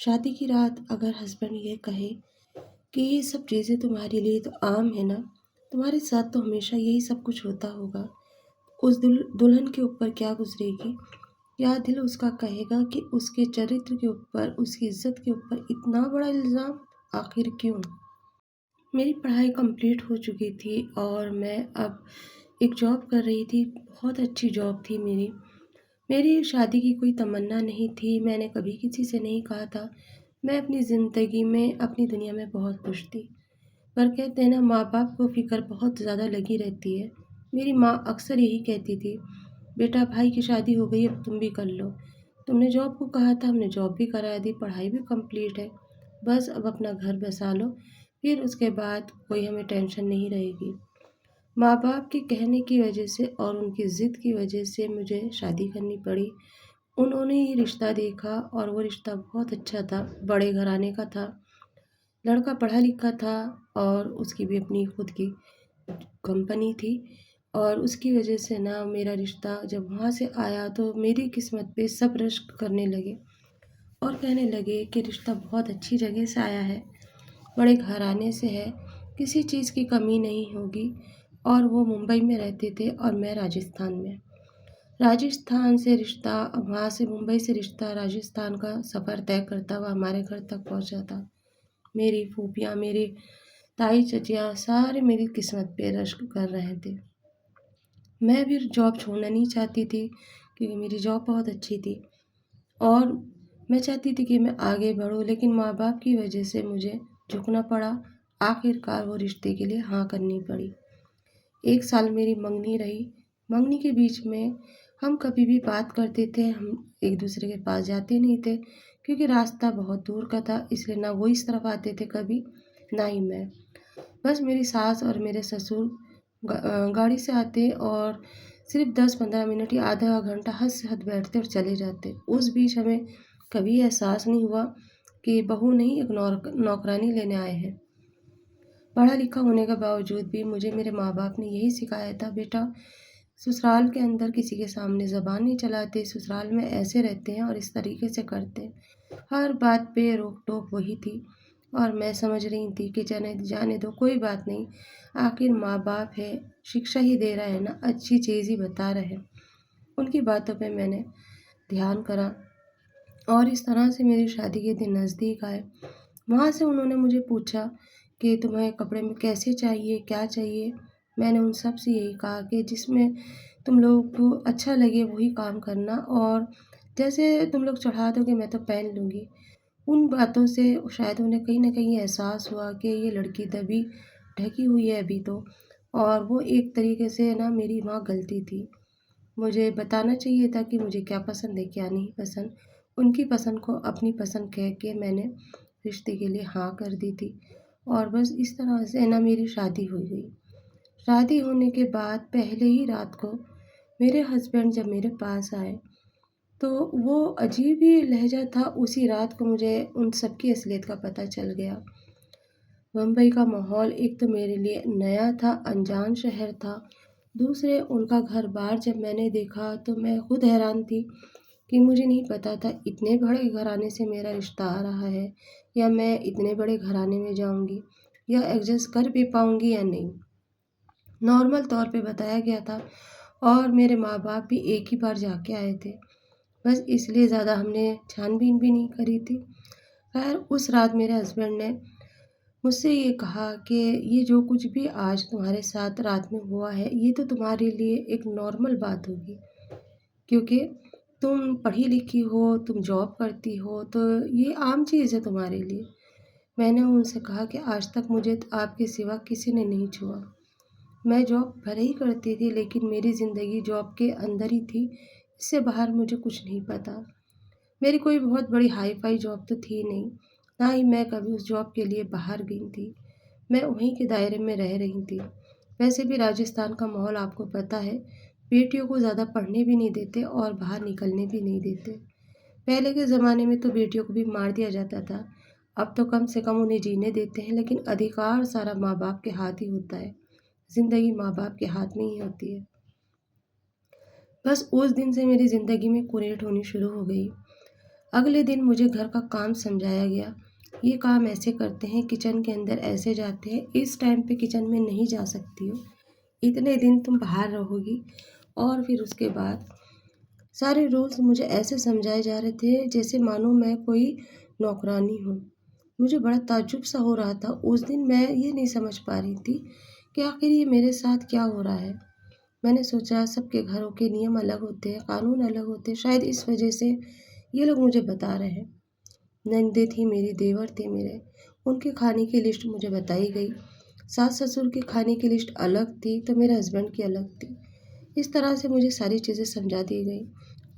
शादी की रात अगर हस्बैंड ये कहे कि ये सब चीज़ें तुम्हारे लिए तो आम है ना, तुम्हारे साथ तो हमेशा यही सब कुछ होता होगा। उस दुल्हन के ऊपर क्या गुजरेगी? क्या दिल उसका कहेगा कि उसके चरित्र के ऊपर, उसकी इज्जत के ऊपर इतना बड़ा इल्ज़ाम? आखिर क्यों? मेरी पढ़ाई कंप्लीट हो चुकी थी और मैं अब एक जॉब कर रही थी। बहुत अच्छी जॉब थी मेरी। मेरी शादी की कोई तमन्ना नहीं थी, मैंने कभी किसी से नहीं कहा था। मैं अपनी ज़िंदगी में, अपनी दुनिया में बहुत खुश थी। पर कहते हैं ना, माँ-बाप को फ़िक्र बहुत ज़्यादा लगी रहती है। मेरी माँ अक्सर यही कहती थी, "बेटा, भाई की शादी हो गई, अब तुम भी कर लो। तुमने जॉब को कहा था, हमने जॉब भी करा दी, पढ़ाई भी कंप्लीट है। बस अब अपना घर बसा लो, फिर उसके बाद कोई हमें टेंशन नहीं रहेगी।" माँ-बाप के कहने की वजह से और उनकी ज़िद की वजह से मुझे शादी करनी पड़ी। उन्होंने ये रिश्ता देखा और वो रिश्ता बहुत अच्छा था, बड़े घराने का था। लड़का पढ़ा लिखा था और उसकी भी अपनी खुद की कंपनी थी और उसकी वजह से ना मेरा रिश्ता जब वहाँ से आया तो मेरी किस्मत पे सब रश्क करने लगे और कहने लगे कि रिश्ता बहुत अच्छी जगह से आया है, बड़े घराने से है, किसी चीज़ की कमी नहीं होगी। और वो मुंबई में रहते थे और मैं राजस्थान में। राजस्थान से रिश्ता, वहाँ से मुंबई से रिश्ता राजस्थान का सफ़र तय करता हुआ हमारे घर तक पहुँचा था। मेरी फूफियाँ, मेरे ताई चाचियाँ सारे मेरी किस्मत पे रश्क कर रहे थे। मैं भी जॉब छोड़ना नहीं चाहती थी क्योंकि मेरी जॉब बहुत अच्छी थी और मैं चाहती थी कि मैं आगे बढ़ूँ, लेकिन माँ-बाप की वजह से मुझे झुकना पड़ा। आखिरकार वो रिश्ते के लिए हाँ करनी पड़ी। 1 साल मेरी मंगनी रही। मंगनी के बीच में हम कभी भी बात करते थे, हम एक-दूसरे के पास जाते नहीं थे क्योंकि रास्ता बहुत दूर का था, इसलिए ना वो इस तरफ आते थे कभी, ना ही मैं। बस मेरी सास और मेरे ससुर गाड़ी से आते और सिर्फ़ 10-15 मिनट या आधा घंटा हद से हद बैठते और चले जाते। उस बीच हमें कभी एहसास नहीं हुआ कि बहू नहीं, एक नौकरानी लेने आए हैं। पढ़ा लिखा होने के बावजूद भी मुझे मेरे माँ-बाप ने यही सिखाया था, "बेटा, ससुराल के अंदर किसी के सामने ज़बान नहीं चलाते, ससुराल में ऐसे रहते हैं और इस तरीके से करते हैं।" हर बात पे रोक-टोक वही थी और मैं समझ रही थी कि जाने जाने दो, कोई बात नहीं। आखिर माँ-बाप है, शिक्षा ही दे रहे हैं ना, अच्छी चीज़ ही बता रहे हैं। उनकी बातों पे मैंने ध्यान करा और इस तरह से मेरी शादी के दिन नज़दीक आए। वहाँ से उन्होंने मुझे पूछा कि तुम्हें कपड़े में कैसे चाहिए, क्या चाहिए? मैंने उन सब से यही कहा कि जिसमें तुम लोगों को अच्छा लगे वही काम करना और जैसे तुम लोग चढ़ा दोगे मैं तो पहन लूँगी। उन बातों से शायद उन्हें कहीं न कहीं एहसास हुआ कि ये लड़की दबी ढकी हुई है अभी तो, और वो एक तरीके से ना मेरी वहाँ गलती थी। मुझे बताना चाहिए था कि मुझे क्या पसंद है, क्या नहीं पसंद। उनकी पसंद को अपनी पसंद कह के मैंने रिश्ते के लिए हाँ कर दी थी और बस इस तरह से ना मेरी शादी हो गई। शादी होने के बाद पहले ही रात को मेरे हस्बैंड जब मेरे पास आए, तो वो अजीब ही लहज़ा था। उसी रात को मुझे उन सब की असलियत का पता चल गया। मुंबई का माहौल एक तो मेरे लिए नया था, अनजान शहर था। दूसरे उनका घर-बार जब मैंने देखा तो मैं खुद हैरान थी कि मुझे नहीं पता था इतने बड़े घराने से मेरा रिश्ता आ रहा है या मैं इतने बड़े घराने में जाऊँगी या एडजस्ट कर भी पाऊँगी या नहीं। नॉर्मल तौर पे बताया गया था और मेरे माँ-बाप भी एक ही बार जाके आए थे। बस इसलिए ज़्यादा हमने छानबीन भी नहीं करी थी। ख़ैर उस रात मेरे हस्बैंड ने मुझसे ये कहा कि ये जो कुछ भी आज तुम्हारे साथ रात में हुआ है, ये तो तुम्हारे लिए एक नॉर्मल बात होगी क्योंकि तुम पढ़ी-लिखी हो, तुम जॉब करती हो, तो ये आम चीज़ है तुम्हारे लिए। मैंने उनसे कहा कि आज तक मुझे आपके सिवा किसी ने नहीं छुआ। मैं जॉब भले ही करती थी लेकिन मेरी ज़िंदगी जॉब के अंदर ही थी, इससे बाहर मुझे कुछ नहीं पता। मेरी कोई बहुत बड़ी हाई-फ़ाई जॉब तो थी नहीं, ना ही मैं कभी उस जॉब के लिए बाहर गई थी। मैं वहीं के दायरे में रह रही थी। वैसे भी राजस्थान का माहौल आपको पता है, बेटियों को ज़्यादा पढ़ने भी नहीं देते और बाहर निकलने भी नहीं देते। पहले के ज़माने में तो बेटियों को भी मार दिया जाता था, अब तो कम से कम उन्हें जीने देते हैं, लेकिन अधिकार सारा माँ-बाप के हाथ ही होता है। ज़िंदगी माँ-बाप के हाथ में ही होती है। बस उस दिन से मेरी ज़िंदगी में कुरेद होनी शुरू हो गई। अगले दिन मुझे घर का काम समझाया गया, ये काम ऐसे करते हैं, किचन के अंदर ऐसे जाते हैं, इस टाइम पे किचन में नहीं जा सकती हो, इतने दिन तुम बाहर रहोगी। और फिर उसके बाद सारे रूल्स मुझे ऐसे समझाए जा रहे थे जैसे मानो मैं कोई नौकरानी हूँ। मुझे बड़ा ताज्जुब सा हो रहा था। उस दिन मैं ये नहीं समझ पा रही थी कि आखिर ये मेरे साथ क्या हो रहा है। मैंने सोचा सबके घरों के नियम अलग होते हैं, कानून अलग होते हैं, शायद इस वजह से ये लोग मुझे बता रहे हैं। ननदें थी मेरी, देवर थे मेरे, उनके खाने की लिस्ट मुझे बताई गई। सास-ससुर के खाने की लिस्ट अलग थी तो मेरे हस्बैंड की अलग थी। इस तरह से मुझे सारी चीज़ें समझा दी गई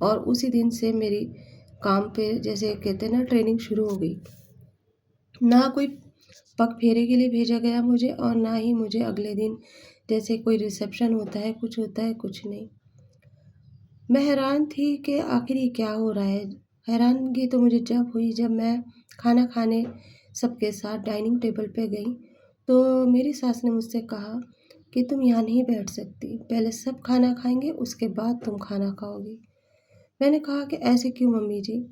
और उसी दिन से मेरी काम पे जैसे कहते हैं ना ट्रेनिंग शुरू हो गई। ना कोई पग फेरे के लिए भेजा गया मुझे और ना ही मुझे अगले दिन जैसे कोई रिसेप्शन होता है, कुछ नहीं। मैं हैरान थी कि आखिर ये क्या हो रहा है। हैरानगी तो मुझे जब हुई जब मैं खाना खाने सबके साथ डाइनिंग टेबल पे गई, तो मेरी सास ने मुझसे कहा कि तुम यहाँ नहीं बैठ सकती, पहले सब खाना खाएंगे उसके बाद तुम खाना खाओगी। मैंने कहा कि ऐसे क्यों मम्मी जी,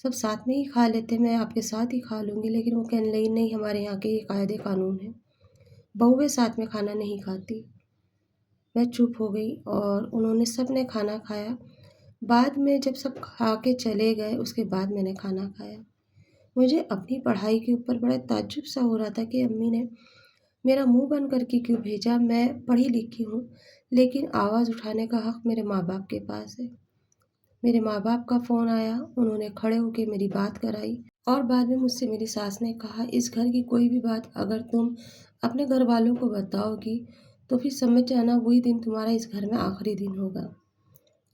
सब साथ में ही खा लेते, मैं आपके साथ ही खा लूँगी। लेकिन वो कहने लगी नहीं, हमारे यहाँ के ये कायदे कानून हैं, बहुएँ साथ में खाना नहीं खाती। मैं चुप हो गई और उन्होंने सब ने खाना खाया। बाद में जब सब खा के चले गए उसके बाद मैंने खाना खाया। मुझे अपनी पढ़ाई के ऊपर बड़ा ताज्जुब सा हो रहा था कि अम्मी ने मेरा मुँह बंद करके क्यों भेजा। मैं पढ़ी लिखी हूँ, लेकिन आवाज़ उठाने का हक़ मेरे माँ-बाप के पास है। मेरे माँ-बाप का फ़ोन आया, उन्होंने खड़े होके मेरी बात कराई और बाद में मुझसे मेरी सास ने कहा, इस घर की कोई भी बात अगर तुम अपने घरवालों को बताओगी, तो फिर समझ जाना वही दिन तुम्हारा इस घर में आखिरी दिन होगा।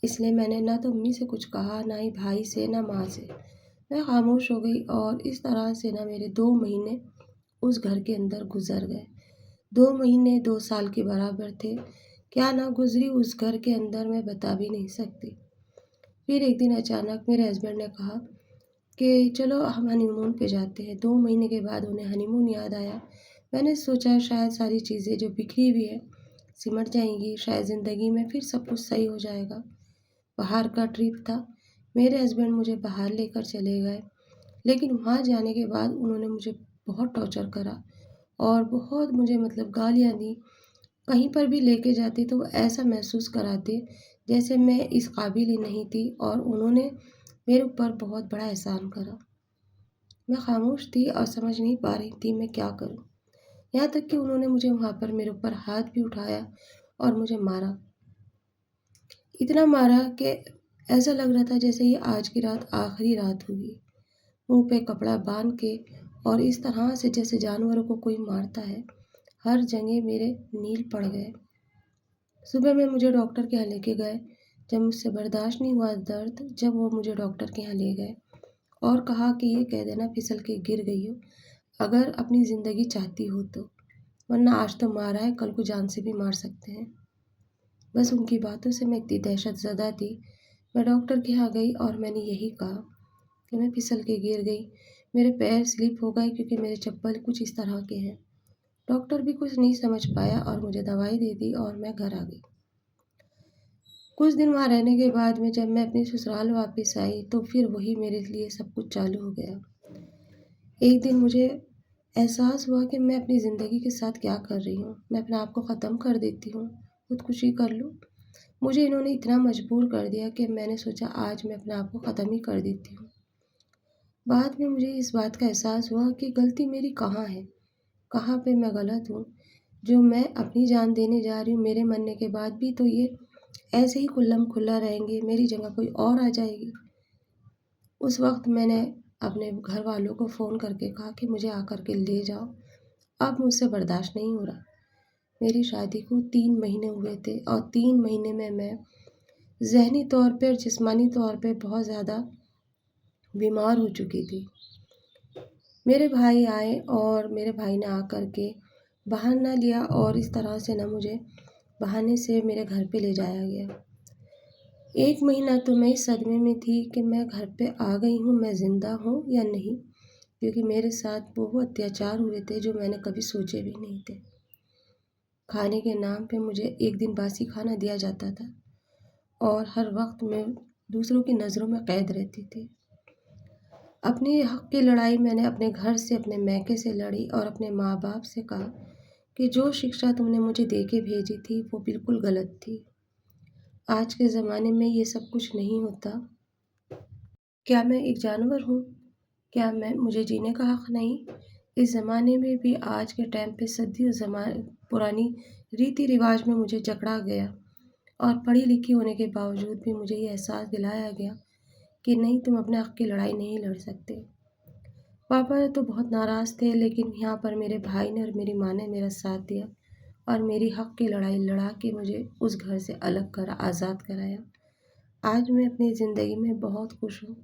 इसलिए मैंने ना तो अम्मी से कुछ कहा, ना ही भाई से, ना माँ से। मैं खामोश हो गई और इस तरह से ना मेरे 2 महीने उस घर के अंदर गुज़र गए। 2 महीने 2 साल के बराबर थे। क्या ना गुज़री उस घर के अंदर मैं बता भी नहीं सकती। फिर एक दिन अचानक मेरे हस्बैंड ने कहा कि चलो हम हनीमून पे जाते हैं। 2 महीने के बाद उन्हें हनीमून याद आया। मैंने सोचा शायद सारी चीज़ें जो बिखरी हुई हैं, सिमट जाएँगी, शायद ज़िंदगी में फिर सब कुछ सही हो जाएगा। बाहर का ट्रिप था, मेरे हस्बैंड मुझे बाहर लेकर चले गए, लेकिन वहाँ जाने के बाद उन्होंने मुझे बहुत टॉर्चर करा और बहुत मुझे मतलब गालियाँ दी। कहीं पर भी लेके जाते तो वो ऐसा महसूस कराते जैसे मैं इस काबिल ही नहीं थी और उन्होंने मेरे ऊपर बहुत बड़ा एहसान करा। मैं खामोश थी और समझ नहीं पा रही थी मैं क्या करूँ। यहाँ तक कि उन्होंने मुझे वहाँ पर मेरे ऊपर हाथ भी उठाया और मुझे मारा। इतना मारा कि ऐसा लग रहा था जैसे ये आज की रात आखिरी रात होगी। मुँह पे कपड़ा बाँध के और इस तरह से जैसे जानवरों को कोई मारता है। हर जगह मेरे नील पड़ गए। सुबह में मुझे डॉक्टर के यहाँ लेके गए। जब मुझसे बर्दाश्त नहीं हुआ दर्द, जब वो मुझे डॉक्टर के यहाँ ले गए और कहा कि ये कह देना फिसल के गिर गई हो, अगर अपनी ज़िंदगी चाहती हो तो, वरना आज तो मारा है, कल को जान से भी मार सकते हैं। बस उनकी बातों से मैं इतनी दहशत ज़दा थी। मैं डॉक्टर के यहाँ गई और मैंने यही कहा कि मैं फिसल के गिर गई। मेरे पैर स्लिप हो गए क्योंकि मेरे चप्पल कुछ इस तरह के हैं। डॉक्टर भी कुछ नहीं समझ पाया और मुझे दवाई दे दी और मैं घर आ गई। कुछ दिन वहाँ रहने के बाद में जब मैं अपने ससुराल वापस आई तो फिर वही मेरे लिए सब कुछ चालू हो गया। एक दिन मुझे एहसास हुआ कि मैं अपनी ज़िंदगी के साथ क्या कर रही हूँ। मैं अपने आप को ख़त्म कर देती हूँ, खुदकुशी कर लूँ। मुझे इन्होंने इतना मजबूर कर दिया कि मैंने सोचा आज मैं अपने आप को ख़त्म ही कर देती हूँ। बाद में मुझे इस बात का एहसास हुआ कि गलती मेरी कहाँ है, कहाँ पे मैं गलत हूँ, जो मैं अपनी जान देने जा रही हूँ। मेरे मरने के बाद भी तो ये ऐसे ही खुल्लम खुल्ला रहेंगे, मेरी जगह कोई और आ जाएगी। उस वक़्त मैंने अपने घर वालों को फ़ोन करके कहा कि मुझे आकर के ले जाओ, अब मुझसे बर्दाश्त नहीं हो रहा। मेरी शादी को 3 महीने हुए थे और 3 महीने में मैं ज़हनी तौर पे और जिस्मानी तौर पे बहुत ज़्यादा बीमार हो चुकी थी। मेरे भाई आए और मेरे भाई ने आकर के बहाना लिया और इस तरह से ना मुझे बहाने से मेरे घर पे ले जाया गया। 1 महीना तो मैं इस सदमे में थी कि मैं घर पे आ गई हूँ, मैं ज़िंदा हूँ या नहीं, क्योंकि मेरे साथ वो अत्याचार हुए थे जो मैंने कभी सोचे भी नहीं थे। खाने के नाम पे मुझे एक दिन बासी खाना दिया जाता था और हर वक़्त मैं दूसरों की नज़रों में कैद रहती थी। अपने हक़ की लड़ाई मैंने अपने घर से, अपने मायके से लड़ी और अपने माँ-बाप से कहा कि जो शिक्षा तुमने मुझे दे के भेजी थी, वो बिल्कुल गलत थी। आज के ज़माने में ये सब कुछ नहीं होता। क्या मैं एक जानवर हूँ? क्या मुझे जीने का हक़ नहीं? इस ज़माने में भी आज के टाइम पे सदियों पुरानी रीति-रिवाज में मुझे जकड़ा गया और पढ़ी-लिखी होने के बावजूद भी मुझे ये एहसास दिलाया गया कि नहीं, तुम अपने हक़ की लड़ाई नहीं लड़ सकते। पापा तो बहुत नाराज़ थे, लेकिन यहाँ पर मेरे भाई ने और मेरी माँ ने मेरा साथ दिया और मेरी हक़ की लड़ाई लड़ा के मुझे उस घर से अलग करा, आज़ाद कराया। आज मैं अपनी ज़िंदगी में बहुत खुश हूँ